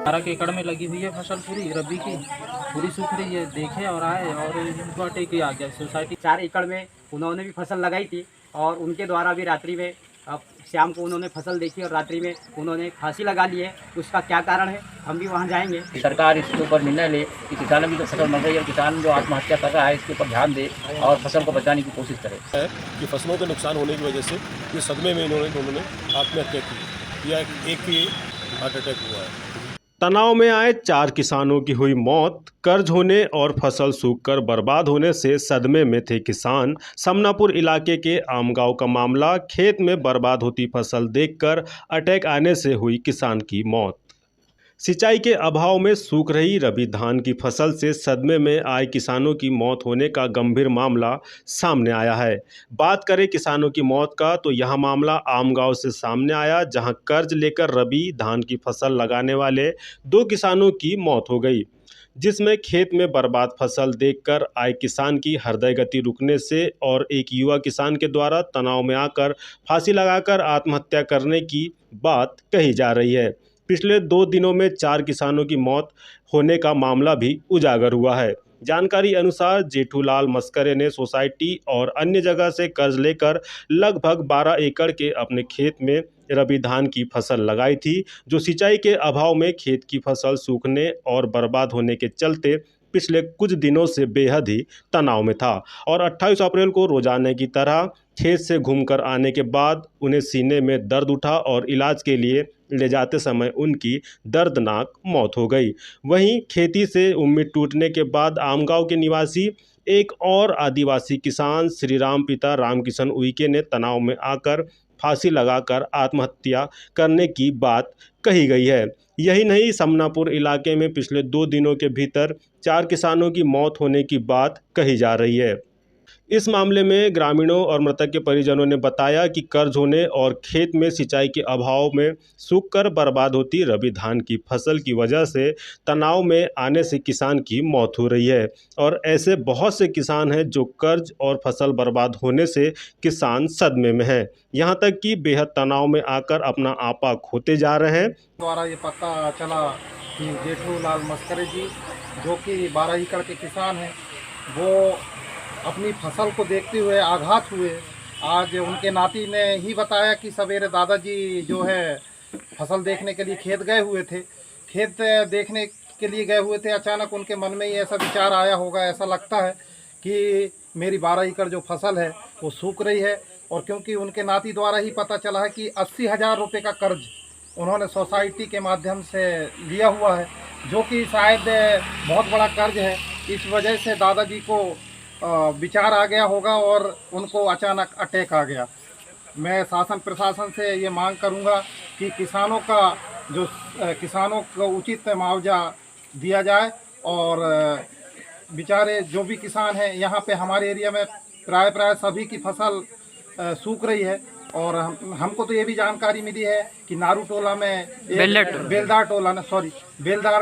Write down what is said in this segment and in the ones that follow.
12 एकड़ में लगी हुई है फसल पूरी रबी की, पूरी सूख रही है। देखे और आए और इनको अटैक ही आ गया सोसाइटी। 4 एकड़ में उन्होंने भी फसल लगाई थी और उनके द्वारा भी रात्रि में अब शाम को उन्होंने फसल देखी और रात्रि में उन्होंने फांसी लगा ली है। उसका क्या कारण है, हम भी वहाँ जाएंगे। सरकार इसके ऊपर निर्णय ले कि किसानों की जो फसल मर रही है और किसान जो आत्महत्या कर रहा है इसके ऊपर ध्यान दे और फसल को बचाने की कोशिश करे। है कि फसलों के नुकसान होने की वजह से ये सदमे में इन्होंने आत्महत्या की या एक ही हार्ट अटैक हुआ है। तनाव में आए 4 किसानों की हुई मौत। कर्ज होने और फसल सूखकर बर्बाद होने से सदमे में थे किसान। समनापुर इलाके के आमगांव का मामला। खेत में बर्बाद होती फसल देखकर अटैक आने से हुई किसान की मौत। सिंचाई के अभाव में सूख रही रबी धान की फसल से सदमे में आए किसानों की मौत होने का गंभीर मामला सामने आया है। बात करें किसानों की मौत का तो यह मामला आमगांव से सामने आया, जहां कर्ज लेकर रबी धान की फसल लगाने वाले 2 किसानों की मौत हो गई, जिसमें खेत में बर्बाद फसल देखकर आए किसान की हृदय गति रुकने से और एक युवा किसान के द्वारा तनाव में आकर फांसी लगाकर आत्महत्या करने की बात कही जा रही है। पिछले 2 दिनों में 4 किसानों की मौत होने का मामला भी उजागर हुआ है। जानकारी अनुसार जेठूलाल मस्करे ने सोसाइटी और अन्य जगह से कर्ज लेकर लगभग 12 एकड़ के अपने खेत में रबी धान की फसल लगाई थी, जो सिंचाई के अभाव में खेत की फसल सूखने और बर्बाद होने के चलते पिछले कुछ दिनों से बेहद ही तनाव में था और 28 अप्रैल को रोजाना की तरह खेत से घूमकर आने के बाद उन्हें सीने में दर्द उठा और इलाज के लिए ले जाते समय उनकी दर्दनाक मौत हो गई। वहीं खेती से उम्मीद टूटने के बाद आमगांव के निवासी एक और आदिवासी किसान श्रीराम पिता रामकिशन उइके ने तनाव में आकर फांसी लगाकर आत्महत्या करने की बात कही गई है। यही नहीं, समनापुर इलाके में पिछले 2 दिनों के भीतर 4 किसानों की मौत होने की बात कही जा रही है। इस मामले में ग्रामीणों और मृतक के परिजनों ने बताया कि कर्ज होने और खेत में सिंचाई के अभाव में सूखकर बर्बाद होती रबी धान की फसल की वजह से तनाव में आने से किसान की मौत हो रही है और ऐसे बहुत से किसान हैं जो कर्ज और फसल बर्बाद होने से किसान सदमे में हैं, यहाँ तक कि बेहद तनाव में आकर अपना आपा खोते जा रहे हैं। द्वारा ये पता चला कि जेठूलाल मस्करे जी, जो कि 12 एकड़ के किसान हैं, वो अपनी फसल को देखते हुए आघात हुए। आज उनके नाती ने ही बताया कि सवेरे दादाजी जो है फसल देखने के लिए खेत गए हुए थे। खेत देखने के लिए गए हुए थे, अचानक उनके मन में ही ऐसा विचार आया होगा, ऐसा लगता है कि मेरी 12 एकड़ जो फसल है वो सूख रही है। और क्योंकि उनके नाती द्वारा ही पता चला है कि 80,000 रुपये का कर्ज उन्होंने सोसाइटी के माध्यम से लिया हुआ है, जो कि शायद बहुत बड़ा कर्ज है। इस वजह से दादाजी को विचार आ गया होगा और उनको अचानक अटैक आ गया। मैं शासन प्रशासन से ये मांग करूंगा कि किसानों को उचित मुआवजा दिया जाए और बेचारे जो भी किसान हैं, यहाँ पे हमारे एरिया में प्राय सभी की फसल सूख रही है। और हमको तो ये भी जानकारी मिली है कि नारू टोला में बेलदार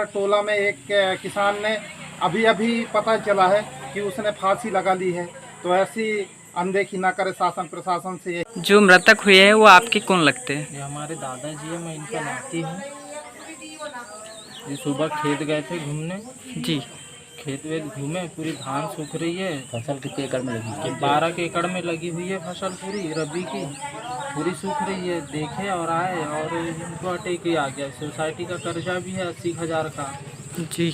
टोला में एक किसान ने अभी पता चला है कि उसने फांसी लगा ली है। तो ऐसी अनदेखी ना करे शासन प्रशासन से। जो मृतक हुए हैं वो आपके कौन लगते हैं? ये हमारे दादाजी है, मैं इनका नाती हूँ। ये सुबह खेत गए थे घूमने जी। खेत वेत घूमे, पूरी धान सूख रही है। फसल कितने एकड़ में लगी? 12 एकड़ में लगी हुई है फसल पूरी रबी की, पूरी सूख रही है। देखे और आए और इनको अटैक ही आ गया। सोसाइटी का कर्जा भी है 80,000 का जी।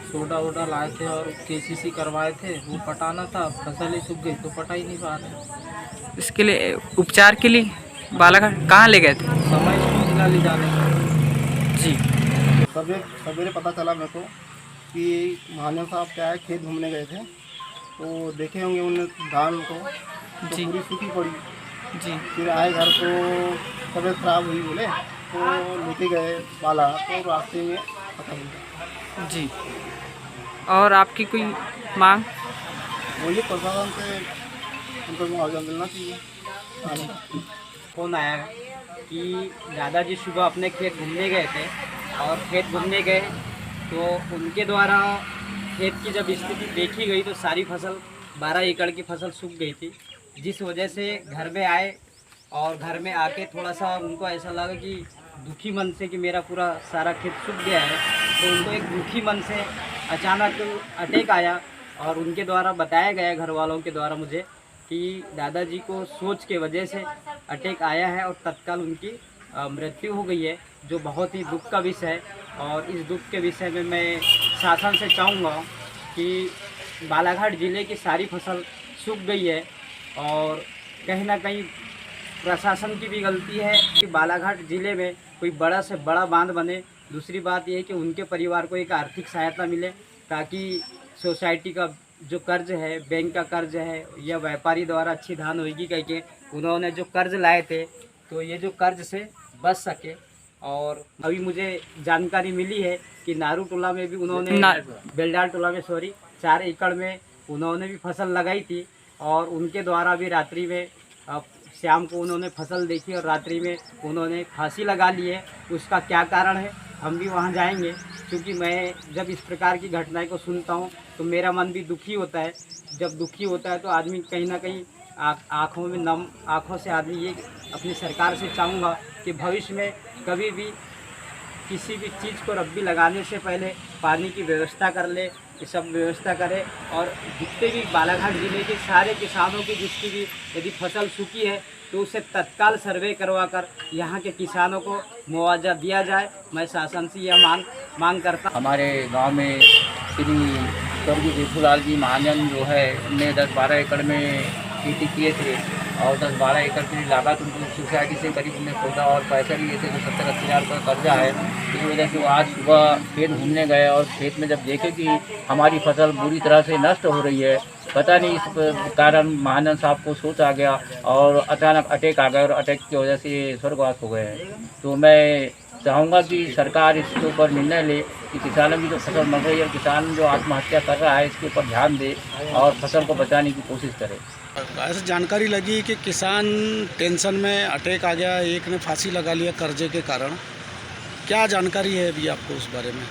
सोडा वोडा लाए थे और केसीसी करवाए थे, वो पटाना था, फसल ही सूख गई तो पटा ही नहीं पा रहे। इसके लिए उपचार के लिए बालाघाट कहाँ ले गए थे? समय जिला ले जाने का। जी। सवेरे पता चला मेरे को कि महाजन साहब क्या है, खेत घूमने गए थे तो देखे होंगे उन्हें धान को तो जी। पूरी सूखी पड़ी। जी। फिर आए घर तो तबीयत खराब हुई, बोले तो लेके गए बाला, तो रास्ते में खत्म हुआ। जी। और आपकी कोई मांग? बोलिए प्रशासन से उनको मुआवजा मिलना चाहिए। फोन आया कि दादाजी सुबह अपने खेत घूमने गए थे और खेत घूमने गए तो उनके द्वारा खेत की जब स्थिति देखी गई तो सारी फसल 12 एकड़ की फसल सूख गई थी, जिस वजह से घर में आए और घर में आके थोड़ा सा उनको ऐसा लगा कि दुखी मन से कि मेरा पूरा सारा खेत सूख गया है, तो उनको एक दुखी मन से अचानक अटैक आया और उनके द्वारा बताया गया घर वालों के द्वारा मुझे कि दादाजी को सोच के वजह से अटैक आया है और तत्काल उनकी मृत्यु हो गई है, जो बहुत ही दुख का विषय है। और इस दुख के विषय में मैं शासन से चाहूँगा कि बालाघाट ज़िले की सारी फसल सूख गई है और कहीं ना कहीं प्रशासन की भी गलती है कि बालाघाट ज़िले में कोई बड़ा से बड़ा बांध बने। दूसरी बात यह है कि उनके परिवार को एक आर्थिक सहायता मिले ताकि सोसाइटी का जो कर्ज है, बैंक का कर्ज है या व्यापारी द्वारा अच्छी धान होगी कह के उन्होंने जो कर्ज लाए थे तो ये जो कर्ज से बच सके। और अभी मुझे जानकारी मिली है कि नारू टोला में भी उन्होंने बेलडाल टोला में 4 एकड़ में उन्होंने भी फसल लगाई थी और उनके द्वारा भी रात्रि में शाम को उन्होंने फसल देखी और रात्रि में उन्होंने फांसी लगा ली है। उसका क्या कारण है हम भी वहां जाएंगे, क्योंकि मैं जब इस प्रकार की घटनाएं को सुनता हूं तो मेरा मन भी दुखी होता है। जब दुखी होता है तो आदमी कहीं ना कहीं आँखों में नम आँखों से आदमी ये अपनी सरकार से चाहूँगा कि भविष्य में कभी भी किसी भी चीज़ को रब्बी लगाने से पहले पानी की व्यवस्था कर ले, ये सब व्यवस्था करे। और जितने भी बालाघाट ज़िले के सारे किसानों की जिसकी भी यदि फसल सूखी है तो उसे तत्काल सर्वे करवा कर यहाँ के किसानों को मुआवजा दिया जाए। मैं शासन से यह मांग करता हूँ। हमारे गांव में श्री स्वर्गीय जेठूलाल जी महाजन जो है उनने 10-12 एकड़ में खेती किए थे और 10-12 एकड़ की लागत उनको सोसाइटी से करीब उन्हें खोदा और पैसे लिए थे, तो 70-80 हज़ार का कर्जा है। इस वजह से वो आज सुबह खेत घूमने गए और खेत में जब देखे कि हमारी फसल बुरी तरह से नष्ट हो रही है, पता नहीं इस कारण महाजन साहब को सोच आ गया और अचानक अटैक आ गया और अटैक की वजह से स्वर्गवास हो गए हैं। तो मैं चाहूँगा कि सरकार इसके ऊपर निर्णय ले कि किसानों की जो फसल मर रही है, किसान जो आत्महत्या कर रहा है, इसके ऊपर ध्यान दे और फसल को बचाने की कोशिश करे। ऐसे जानकारी लगी कि किसान टेंशन में अटैक आ गया, एक ने फांसी लगा लिया कर्जे के कारण। क्या जानकारी है अभी आपको उस बारे में?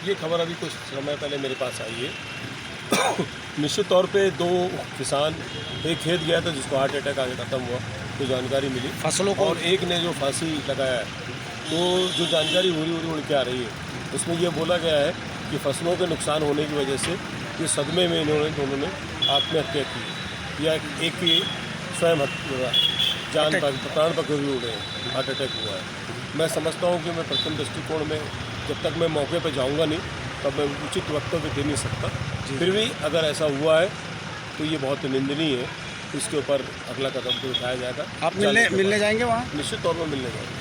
ये खबर अभी कुछ समय पहले मेरे पास आई है। निश्चित तौर पे 2 किसान, एक खेत गया था जिसको हार्ट अटैक आके ख़त्म हुआ, तो जानकारी मिली फसलों को, और एक ने जो फांसी लगाया है, तो जो जानकारी उड़ के आ रही है उसमें ये बोला गया है कि फसलों के नुकसान होने की वजह से ये सदमे में दोनों ने आत्महत्या की या एक की स्वयं प्राण पकड़ उड़े, हार्ट अटैक हुआ है। मैं समझता हूँ कि मैं प्रथम दृष्टिकोण में जब तक मैं मौके पर जाऊँगा नहीं तब मैं उचित वक्तव्य दे नहीं सकता। फिर भी अगर ऐसा हुआ है तो ये बहुत निंदनीय है, इसके ऊपर अगला कदम तो उठाया जाएगा। आप मिलने जाएंगे वहाँ? निश्चित तौर पर मिलने जाएंगे।